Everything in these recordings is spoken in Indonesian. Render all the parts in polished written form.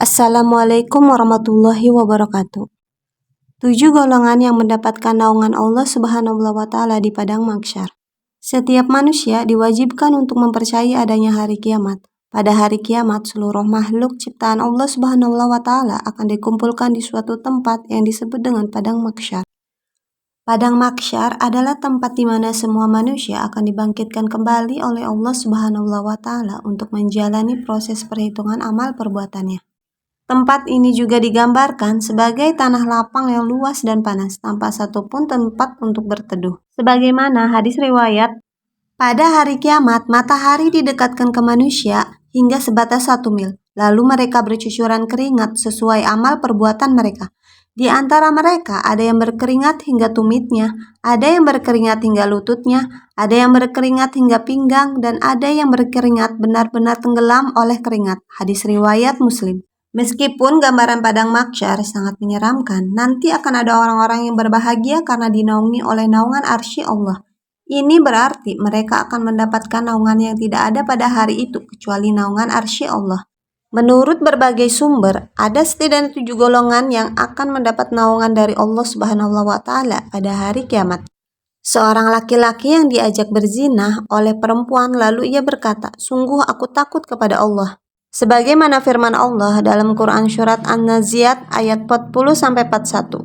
Assalamualaikum warahmatullahi wabarakatuh. 7 golongan yang mendapatkan naungan Allah Subhanahu wa Ta'ala di padang mahsyar. Setiap manusia diwajibkan untuk mempercayai adanya hari kiamat. Pada hari kiamat, seluruh makhluk ciptaan Allah Subhanahu wa Ta'ala akan dikumpulkan di suatu tempat yang disebut dengan padang mahsyar. Padang mahsyar adalah tempat di mana semua manusia akan dibangkitkan kembali oleh Allah Subhanahu wa Ta'ala untuk menjalani proses perhitungan amal perbuatannya. Tempat ini juga digambarkan sebagai tanah lapang yang luas dan panas, tanpa satupun tempat untuk berteduh. Sebagaimana hadis riwayat, pada hari kiamat, matahari didekatkan ke manusia hingga sebatas 1 mil. Lalu mereka bercucuran keringat sesuai amal perbuatan mereka. Di antara mereka ada yang berkeringat hingga tumitnya, ada yang berkeringat hingga lututnya, ada yang berkeringat hingga pinggang, dan ada yang berkeringat benar-benar tenggelam oleh keringat. Hadis riwayat Muslim. Meskipun gambaran padang mahsyar sangat menyeramkan, nanti akan ada orang-orang yang berbahagia karena dinaungi oleh naungan arsy Allah. Ini berarti mereka akan mendapatkan naungan yang tidak ada pada hari itu, kecuali naungan arsy Allah. Menurut berbagai sumber, ada setidaknya 7 golongan yang akan mendapat naungan dari Allah Subhanahu wa Ta'ala pada hari kiamat. Seorang laki-laki yang diajak berzina oleh perempuan, lalu ia berkata, "Sungguh aku takut kepada Allah." Sebagaimana firman Allah dalam Quran Surat An-Naziat ayat 40-41.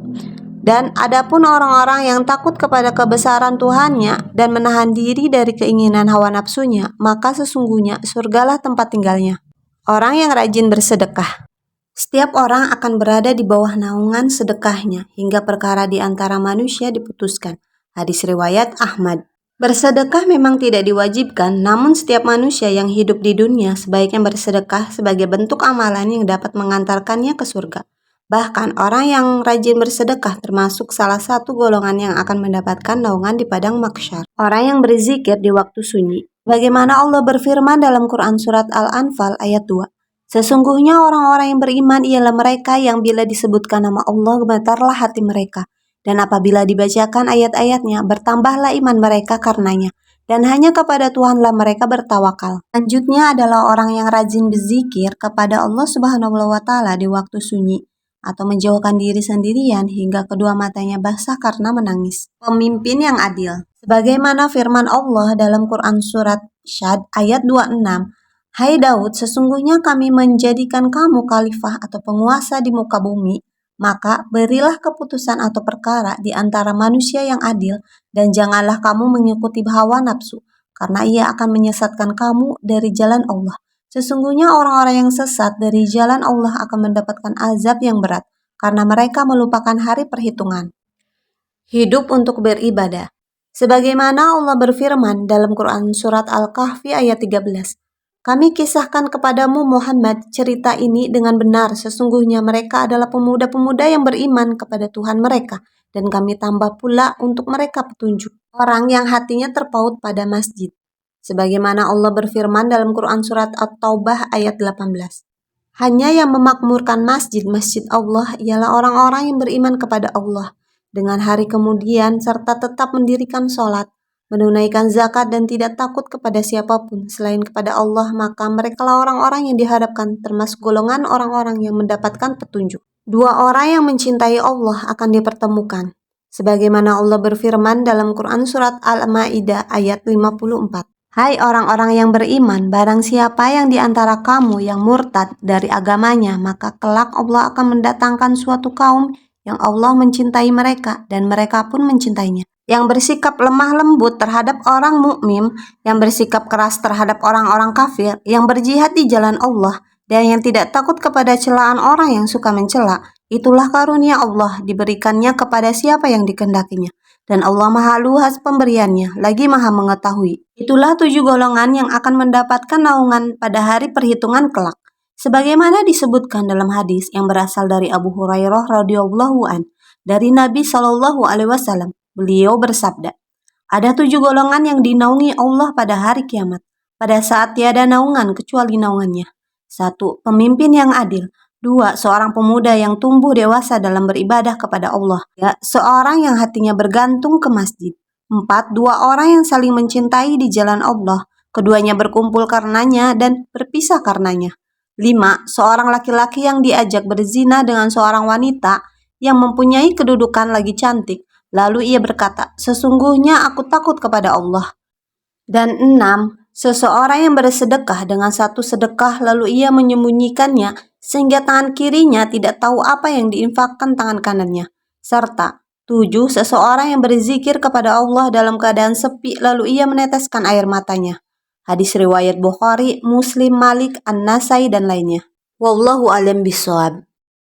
Dan adapun orang-orang yang takut kepada kebesaran Tuhannya dan menahan diri dari keinginan hawa nafsunya, maka sesungguhnya surgalah tempat tinggalnya. Orang yang rajin bersedekah. Setiap orang akan berada di bawah naungan sedekahnya hingga perkara di antara manusia diputuskan. Hadis riwayat Ahmad. Bersedekah memang tidak diwajibkan, namun setiap manusia yang hidup di dunia sebaiknya bersedekah sebagai bentuk amalan yang dapat mengantarkannya ke surga. Bahkan orang yang rajin bersedekah termasuk salah satu golongan yang akan mendapatkan naungan di padang mahsyar. Orang yang berzikir di waktu sunyi. Bagaimana Allah berfirman dalam Quran Surat Al-Anfal ayat 2. Sesungguhnya orang-orang yang beriman ialah mereka yang bila disebutkan nama Allah gemetarlah hati mereka. Dan apabila dibacakan ayat-ayatnya, bertambahlah iman mereka karenanya. Dan hanya kepada Tuhanlah mereka bertawakal. Selanjutnya adalah orang yang rajin berzikir kepada Allah Subhanahu wa Ta'ala di waktu sunyi, atau menjauhkan diri sendirian hingga kedua matanya basah karena menangis. Pemimpin yang adil. Sebagaimana firman Allah dalam Quran Surat Syad ayat 26. Hai Daud, sesungguhnya kami menjadikan kamu khalifah atau penguasa di muka bumi. Maka berilah keputusan atau perkara di antara manusia yang adil, dan janganlah kamu mengikuti hawa nafsu, karena ia akan menyesatkan kamu dari jalan Allah. Sesungguhnya orang-orang yang sesat dari jalan Allah akan mendapatkan azab yang berat, karena mereka melupakan hari perhitungan. Hidup untuk beribadah. Sebagaimana Allah berfirman dalam Quran Surat Al-Kahfi ayat 13. Kami kisahkan kepadamu Muhammad cerita ini dengan benar. Sesungguhnya mereka adalah pemuda-pemuda yang beriman kepada Tuhan mereka. Dan kami tambah pula untuk mereka petunjuk. Orang yang hatinya terpaut pada masjid. Sebagaimana Allah berfirman dalam Quran Surat At-Taubah ayat 18. Hanya yang memakmurkan masjid-masjid Allah ialah orang-orang yang beriman kepada Allah. Dengan hari kemudian serta tetap mendirikan sholat. Menunaikan zakat dan tidak takut kepada siapapun selain kepada Allah, maka merekalah orang-orang yang dihadapkan termasuk golongan orang-orang yang mendapatkan petunjuk. 2 orang yang mencintai Allah akan dipertemukan. Sebagaimana Allah berfirman dalam Quran Surat Al-Ma'idah ayat 54. Hai orang-orang yang beriman, barang siapa yang di antara kamu yang murtad dari agamanya, maka kelak Allah akan mendatangkan suatu kaum yang Allah mencintai mereka dan mereka pun mencintainya. Yang bersikap lemah lembut terhadap orang mukmin, yang bersikap keras terhadap orang-orang kafir, yang berjihad di jalan Allah, dan yang tidak takut kepada celaan orang yang suka mencela, itulah karunia Allah diberikannya kepada siapa yang dikehendakinya. Dan Allah maha luas pemberiannya, lagi maha mengetahui. Itulah 7 golongan yang akan mendapatkan naungan pada hari perhitungan kelak. Sebagaimana disebutkan dalam hadis yang berasal dari Abu Hurairah radhiyallahu an, dari Nabi Shallallahu alaihi wasallam. Beliau bersabda, ada 7 golongan yang dinaungi Allah pada hari kiamat, pada saat tiada naungan kecuali naungannya. 1. Pemimpin yang adil. 2. Seorang pemuda yang tumbuh dewasa dalam beribadah kepada Allah. 3. Seorang yang hatinya bergantung ke masjid. 4. 2 orang yang saling mencintai di jalan Allah. Keduanya berkumpul karenanya dan berpisah karenanya. 5. Seorang laki-laki yang diajak berzina dengan seorang wanita yang mempunyai kedudukan lagi cantik, lalu ia berkata, "Sesungguhnya aku takut kepada Allah." Dan 6. Seseorang yang bersedekah dengan satu sedekah lalu ia menyembunyikannya sehingga tangan kirinya tidak tahu apa yang diinfakkan tangan kanannya. Serta 7. Seseorang yang berzikir kepada Allah dalam keadaan sepi lalu ia meneteskan air matanya. Hadis riwayat Bukhari, Muslim, Malik, An-Nasai, dan lainnya. Wallahu a'lam bishawab.